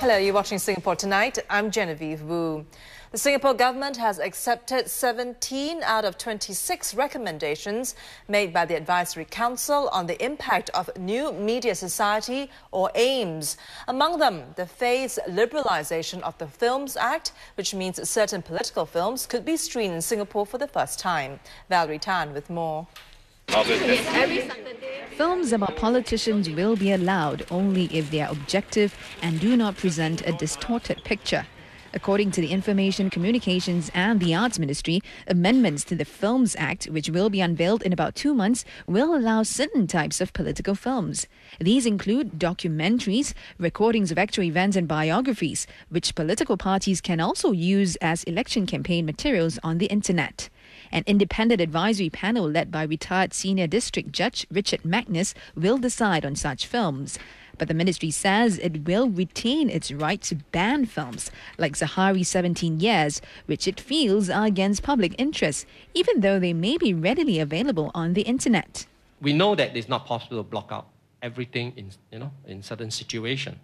Hello, you're watching Singapore Tonight. I'm Genevieve Wu. The Singapore government has accepted 17 out of 26 recommendations made by the Advisory Council on the impact of New Media Society, or AIMS. Among them, the phased liberalisation of the Films Act, which means certain political films could be screened in Singapore for the first time. Valerie Tan with more. Films about politicians will be allowed only if they are objective and do not present a distorted picture. According to the Information, Communications and the Arts Ministry, amendments to the Films Act, which will be unveiled in about 2 months, will allow certain types of political films. These include documentaries, recordings of actual events and biographies, which political parties can also use as election campaign materials on the internet. An independent advisory panel led by retired Senior District Judge Richard Magnus will decide on such films. But the ministry says it will retain its right to ban films like Zahari 17 Years, which it feels are against public interest, even though they may be readily available on the internet. We know that it's not possible to block out everything in certain situations.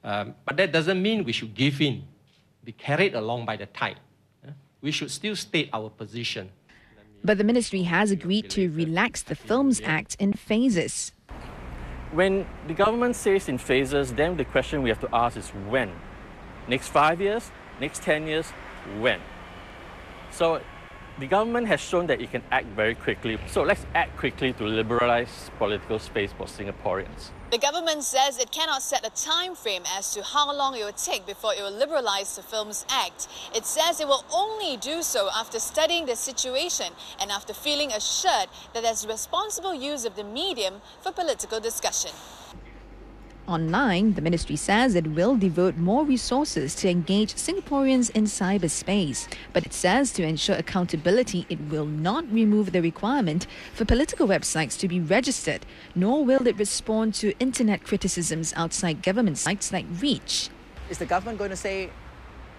But that doesn't mean we should give in, be carried along by the tide. We should still state our position. But the ministry has agreed to relax the Films Act in phases. When the government says in phases, then the question we have to ask is when? Next 5 years? Next 10 years? When? So the government has shown that it can act very quickly. So let's act quickly to liberalise political space for Singaporeans. The government says it cannot set a time frame as to how long it will take before it will liberalise the Films Act. It says it will only do so after studying the situation and after feeling assured that there's responsible use of the medium for political discussion. Online, the ministry says it will devote more resources to engage Singaporeans in cyberspace. But it says to ensure accountability, it will not remove the requirement for political websites to be registered, nor will it respond to internet criticisms outside government sites like Reach. Is the government going to say,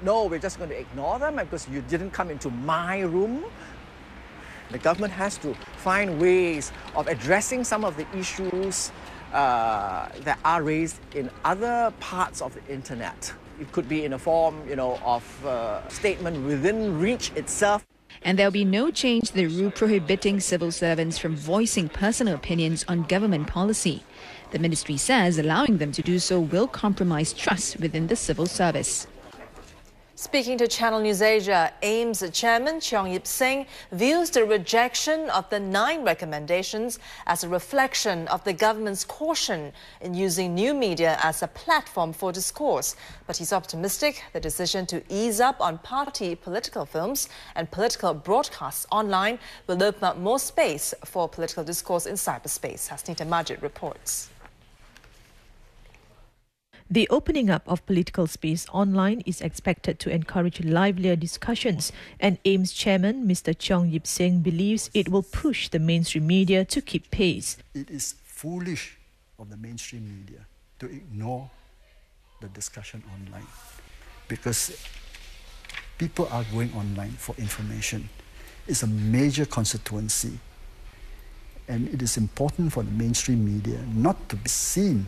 no, we're just going to ignore them because you didn't come into my room? The government has to find ways of addressing some of the issues that are raised in other parts of the internet. It could be in a form, of statement within Reach itself. And there'll be no change to the rule prohibiting civil servants from voicing personal opinions on government policy. The ministry says allowing them to do so will compromise trust within the civil service. Speaking to Channel News Asia, AIMS Chairman Cheong Yip Seng views the rejection of the 9 recommendations as a reflection of the government's caution in using new media as a platform for discourse. But he's optimistic the decision to ease up on party political films and political broadcasts online will open up more space for political discourse in cyberspace. Hasnita Majid reports. The opening up of political space online is expected to encourage livelier discussions, and AIMS chairman Mr. Cheong Yip Seng believes it will push the mainstream media to keep pace. It is foolish of the mainstream media to ignore the discussion online because people are going online for information. It's a major constituency, and it is important for the mainstream media not to be seen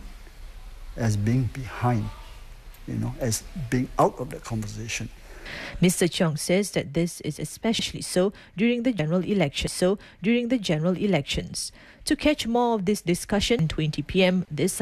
as being behind, as being out of the conversation. Mr. Cheong says that this is especially so during the general elections. To catch more of this discussion, 20 p.m. this Sunday.